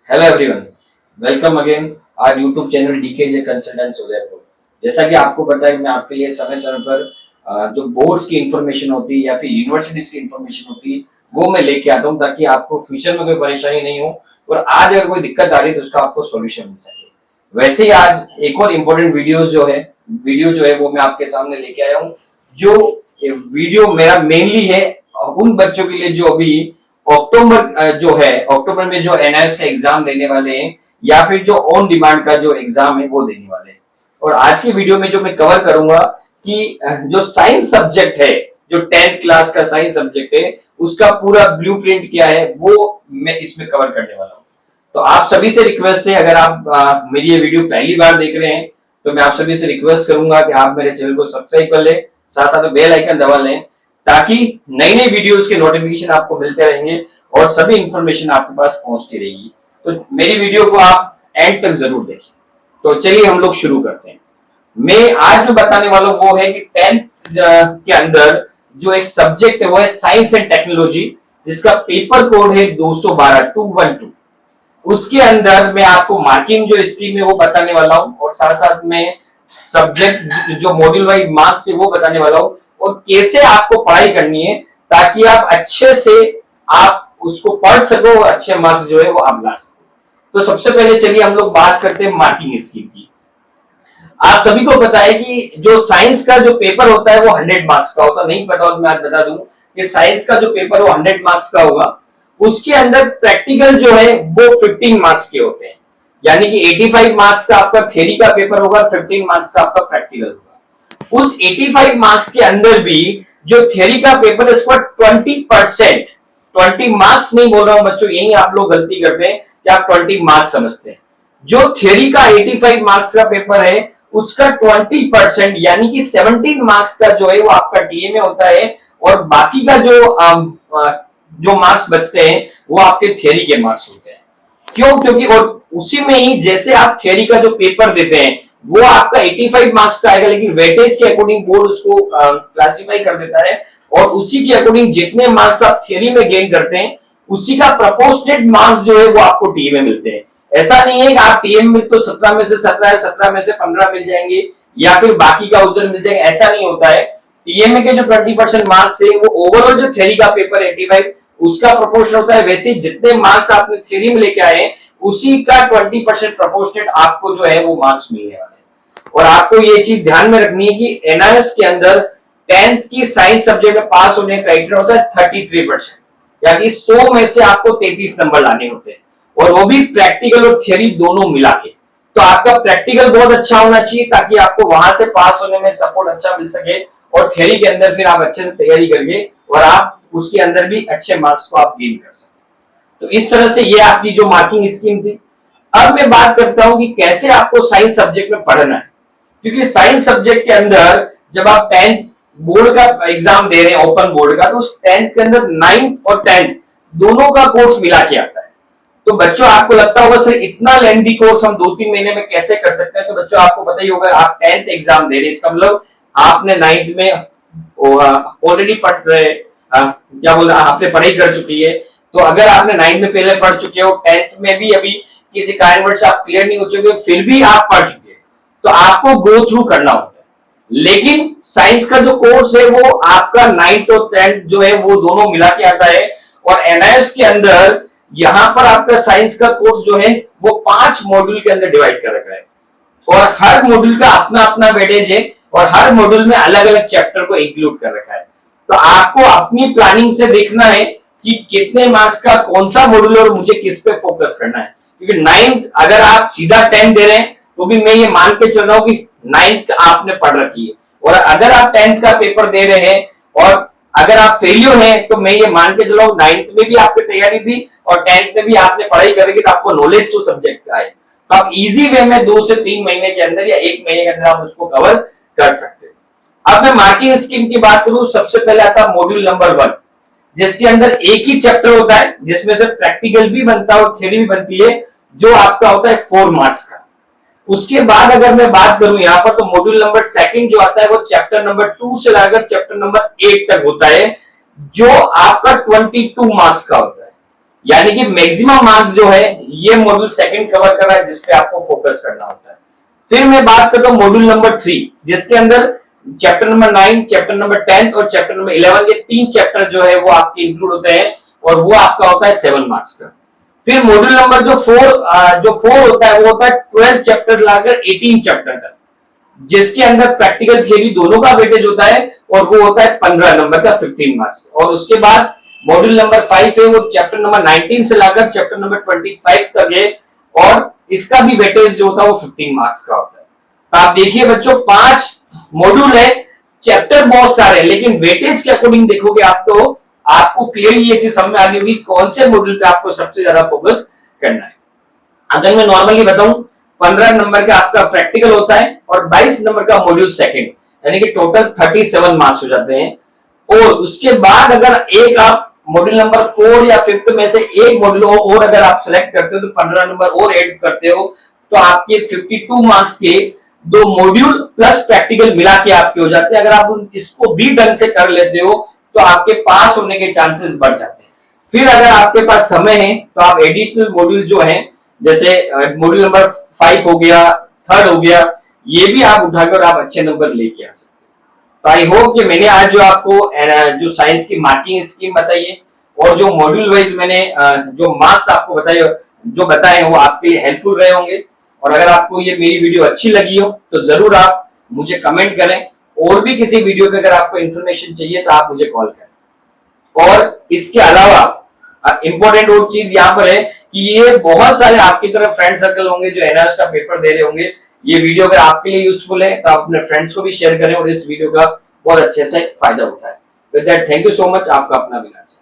Hello everyone, welcome again our YouTube channel DKJ consultants Udaipur. जैसा कि आपको पता है, मैं आपके लिए समय समय पर जो बोर्ड्स की इंफॉर्मेशन होती है या फिर यूनिवर्सिटीज की इंफॉर्मेशन होती है वो मैं लेके आता हूँ, ताकि आपको फ्यूचर में कोई परेशानी नहीं हो और आज अगर कोई दिक्कत आ रही है तो उसका आपको सॉल्यूशन मिल सके। वैसे ही आज एक और इम्पोर्टेंट वीडियो जो है वो मैं आपके सामने लेके आया हूँ। जो वीडियो मेरा मेनली है उन बच्चों के लिए जो अभी अक्टूबर में जो एनआईएस का एग्जाम देने वाले हैं या फिर जो ऑन डिमांड का जो एग्जाम है वो देने वाले हैं। और आज की वीडियो में जो मैं कवर करूंगा कि जो साइंस सब्जेक्ट है, जो 10th क्लास का साइंस सब्जेक्ट है, उसका पूरा ब्लूप्रिंट क्या है वो मैं इसमें कवर करने वाला हूँ। तो आप सभी से रिक्वेस्ट है, अगर आप मेरी ये वीडियो पहली बार देख रहे हैं तो मैं आप सभी से रिक्वेस्ट करूंगा कि आप मेरे चैनल को सब्सक्राइब कर ले, साथ साथ बेल आइकन दबा लें, ताकि नई नई वीडियोस के नोटिफिकेशन आपको मिलते रहेंगे और सभी इंफॉर्मेशन आपके पास पहुंचती रहेगी। तो मेरी वीडियो को आप एंड तक जरूर देखें। तो चलिए हम लोग शुरू करते हैं। मैं आज जो बताने वाला हूं वो है कि 10th के अंदर जो एक सब्जेक्ट है वो है साइंस एंड टेक्नोलॉजी, जिसका पेपर कोड है 212। उसके अंदर मैं आपको मार्किंग जो स्कीम है वो बताने वाला हूं और साथ साथ में सब्जेक्ट जो मॉड्यूल वाइज मार्क्स है वो बताने वाला हूं और कैसे आपको पढ़ाई करनी है ताकि आप अच्छे से आप उसको पढ़ सको और अच्छे मार्क्स जो है वो आप ला सको। तो सबसे पहले चलिए हम लोग बात करते हैं मार्किंग स्कीम की। आप सभी को पता है कि जो साइंस का जो पेपर होता है वो 100 मार्क्स का होता है। नहीं पता हो तो मैं आज बता दूं कि साइंस का जो पेपर वो 100 मार्क्स का होगा। उसके अंदर प्रैक्टिकल जो है वो 15 मार्क्स के होते हैं, यानी कि 85 मार्क्स का आपका थ्योरी का पेपर होगा, 15 मार्क्स का आपका प्रैक्टिकल होगा। उस 85 मार्क्स के अंदर भी जो थ्योरी का पेपर है उसका 20%, 20 मार्क्स नहीं बोल रहा हूं बच्चों, यही आप लोग गलती करते हैं कि आप 20 मार्क्स समझते हैं। जो थ्योरी का 85 मार्क्स का पेपर है उसका 20% यानी कि 17 मार्क्स का जो है वो आपका टीए में होता है और बाकी का जो मार्क्स बचते हैं वो आपके थ्योरी के मार्क्स होते हैं। क्यों? क्योंकि और उसी में ही जैसे आप थ्योरी का जो पेपर देते हैं वो आपका 85 मार्क्स का आएगा, लेकिन वेटेज के अकॉर्डिंग बोर्ड उसको क्लासिफाई कर देता है और उसी के अकॉर्डिंग जितने मार्क्स आप थ्योरी में गेन करते हैं उसी का प्रपोर्शनेट मार्क्स जो है वो आपको टीए में मिलते हैं। ऐसा नहीं है कि आप टीए में तो 17 में से 17 है, 17 में से 15 मिल जाएंगे या फिर बाकी का उधर मिल जाएंगे, ऐसा नहीं होता है। टीए में के जो 20% मार्क्स है वो ओवरऑल जो थ्योरी का पेपर 85 उसका प्रपोर्शन होता है। वैसे जितने मार्क्स आपने थ्योरी में लेके आए उसी का 20% प्रपोर्शनेट आपको जो है वो मार्क्स मिलने वाले हैं। और आपको ये चीज ध्यान में रखनी है कि एनआईएस के अंदर 10th की साइंस सब्जेक्ट में पास होने का क्राइटेरिया होता है 33%, यानी 100 में से आपको 33 नंबर लाने होते हैं और वो भी प्रैक्टिकल और थ्योरी दोनों मिला के। तो आपका प्रैक्टिकल बहुत अच्छा होना चाहिए ताकि आपको वहां से पास होने में सपोर्ट अच्छा मिल सके और थ्योरी के अंदर फिर आप अच्छे से तैयारी करके और आप उसके अंदर भी अच्छे मार्क्स को आप गेन कर सकते। तो इस तरह से ये आपकी जो मार्किंग स्कीम थी। अब मैं बात करता हूं कि कैसे आपको साइंस सब्जेक्ट में पढ़ना है, क्योंकि साइंस सब्जेक्ट के अंदर जब आप 10th बोर्ड का एग्जाम दे रहे हैं, ओपन बोर्ड का, तो उस 10th के अंदर 9th और 10th दोनों का कोर्स मिला के आता है। तो बच्चों आपको लगता होगा सर इतना लेंथी कोर्स हम 2-3 महीने में कैसे कर सकते हैं? तो बच्चों आपको पता ही होगा, आप 10th एग्जाम दे रहे हैं, इसका मतलब आपने 9th में ऑलरेडी पढ़ रहे, क्या बोल आपने पढ़ाई कर चुकी है। तो अगर आपने 9th में पहले पढ़ चुके हो, 10th में भी अभी किसी कारणवश आप क्लियर नहीं हो चुके, फिर भी आप पढ़ चुके, तो आपको गो थ्रू करना होता है। लेकिन साइंस का जो कोर्स है वो आपका 9th और 10th जो है वो दोनों मिला के आता है और एनआईएस के अंदर यहां पर आपका साइंस का कोर्स जो है वो 5 मॉड्यूल के अंदर डिवाइड कर रखा है और हर मॉड्यूल का अपना अपना वेटेज है और हर मॉड्यूल में अलग अलग चैप्टर को इंक्लूड कर रखा है। तो आपको अपनी प्लानिंग से देखना है कि कितने मार्क्स का कौन सा मॉड्यूल और मुझे किस पे फोकस करना है। क्योंकि 9th अगर आप सीधा 10th दे रहे हैं तो भी मैं ये मान के चल रहा हूं कि 9th आपने पढ़ रखी है, और अगर आप 10th का पेपर दे रहे हैं और अगर आप फेलियर हैं तो मैं ये मान के चला हूं 9th में भी आपकी तैयारी थी और 10th में भी आपने पढ़ाई करेगी तो आपको नॉलेज तो सब्जेक्ट का है। तो आप इजी वे में 2 से 3 महीने के अंदर या 1 महीने के अंदर आप उसको कवर कर सकते हैं। अब मैं मार्किंग स्कीम की बात करूं, सबसे पहले आता है मॉड्यूल नंबर 1, जिसके अंदर एक ही चैप्टर होता है जिसमें से प्रैक्टिकल भी बनता है और थ्योरी भी बनती है, जो आपका होता है 4 मार्क्स का। उसके बाद अगर मैं बात करूं यहां पर, तो मॉड्यूल नंबर 2 जो आता है वो चैप्टर नंबर 2 से लेकर चैप्टर नंबर 8 तक होता है, जो आपका 22 मार्क्स का होता है। यानी कि मैक्सिमम मार्क्स जो है ये मॉड्यूल सेकंड कवर कर रहा है, जिसपे आपको फोकस करना होता है। फिर मैं बात करता हूं मॉड्यूल नंबर 3, जिसके अंदर चैप्टर नंबर 9, चैप्टर नंबर 10 और चैप्टर नंबर 11, ये 3 चैप्टर जो है वो आपके इंक्लूड होते हैं और वो आपका होता है 7 मार्क्स का। फिर मॉड्यूल नंबर जो 4 होता है वो होता है 12 चैप्टर लाकर 18 चैप्टर तक, जिसके अंदर प्रैक्टिकल थियरी दोनों का वेटेज होता है और वो होता है 15 नंबर का 15 मार्क्स। और उसके बाद मॉड्यूल नंबर 5 है, वो चैप्टर नंबर 19 से लाकर चैप्टर नंबर 25 तक है और इसका भी वेटेज जो होता है वो 15 मार्क्स का होता है। तो आप देखिए बच्चों 5 मॉड्यूल है, चैप्टर बहुत सारे, लेकिन वेटेज के अकॉर्डिंग देखोगे आप तो आपको क्लियरली ये चीज समझ में आ गई होगी कौन से मॉड्यूल पे आपको सबसे ज्यादा फोकस करना है। अगर मैं नॉर्मली बताऊं 15 नंबर का आपका प्रैक्टिकल होता है और 22 नंबर का मॉड्यूल सेकंड, यानी कि टोटल 37 मार्क्स हो जाते हैं। और उसके बाद अगर एक आप मॉड्यूल नंबर 4 या 5 में से एक मॉड्यूल और अगर आप सिलेक्ट करते हो तो 15 नंबर और ऐड करते हो तो आपके 52 मार्क्स के 2 मॉड्यूल प्लस प्रैक्टिकल मिला के आपके हो जाते हैं। अगर आप इसको भी ढंग से कर लेते हो तो आपके पास होने के चांसेस बढ़ जाते हैं। फिर अगर आपके पास समय है तो आप एडिशनल मॉड्यूल जो है, जैसे मॉड्यूल नंबर 5 हो गया, 3rd हो गया, ये भी आप उठाकर आप अच्छे नंबर लेके आ सकते हैं। तो आई होप कि मैंने आज जो आपको जो साइंस की मार्किंग स्कीम बताई है और जो मॉड्यूल वाइज मैंने जो मार्क्स आपको बताए वो आपके लिए हेल्पफुल रहे होंगे। और अगर आपको ये मेरी वीडियो अच्छी लगी हो तो जरूर आप मुझे कमेंट करें, और भी किसी वीडियो पे अगर आपको इन्फॉर्मेशन चाहिए तो आप मुझे कॉल करें। और इसके अलावा इंपॉर्टेंट और चीज यहाँ पर है कि ये बहुत सारे आपकी तरफ फ्रेंड सर्कल होंगे जो एनआरएस का पेपर दे रहे होंगे। ये वीडियो अगर आपके लिए यूजफुल है तो आप अपने फ्रेंड्स को भी शेयर करें और इस वीडियो का बहुत अच्छे से फायदा उठाएं। With that thank you so much. आपका अपना विनाश।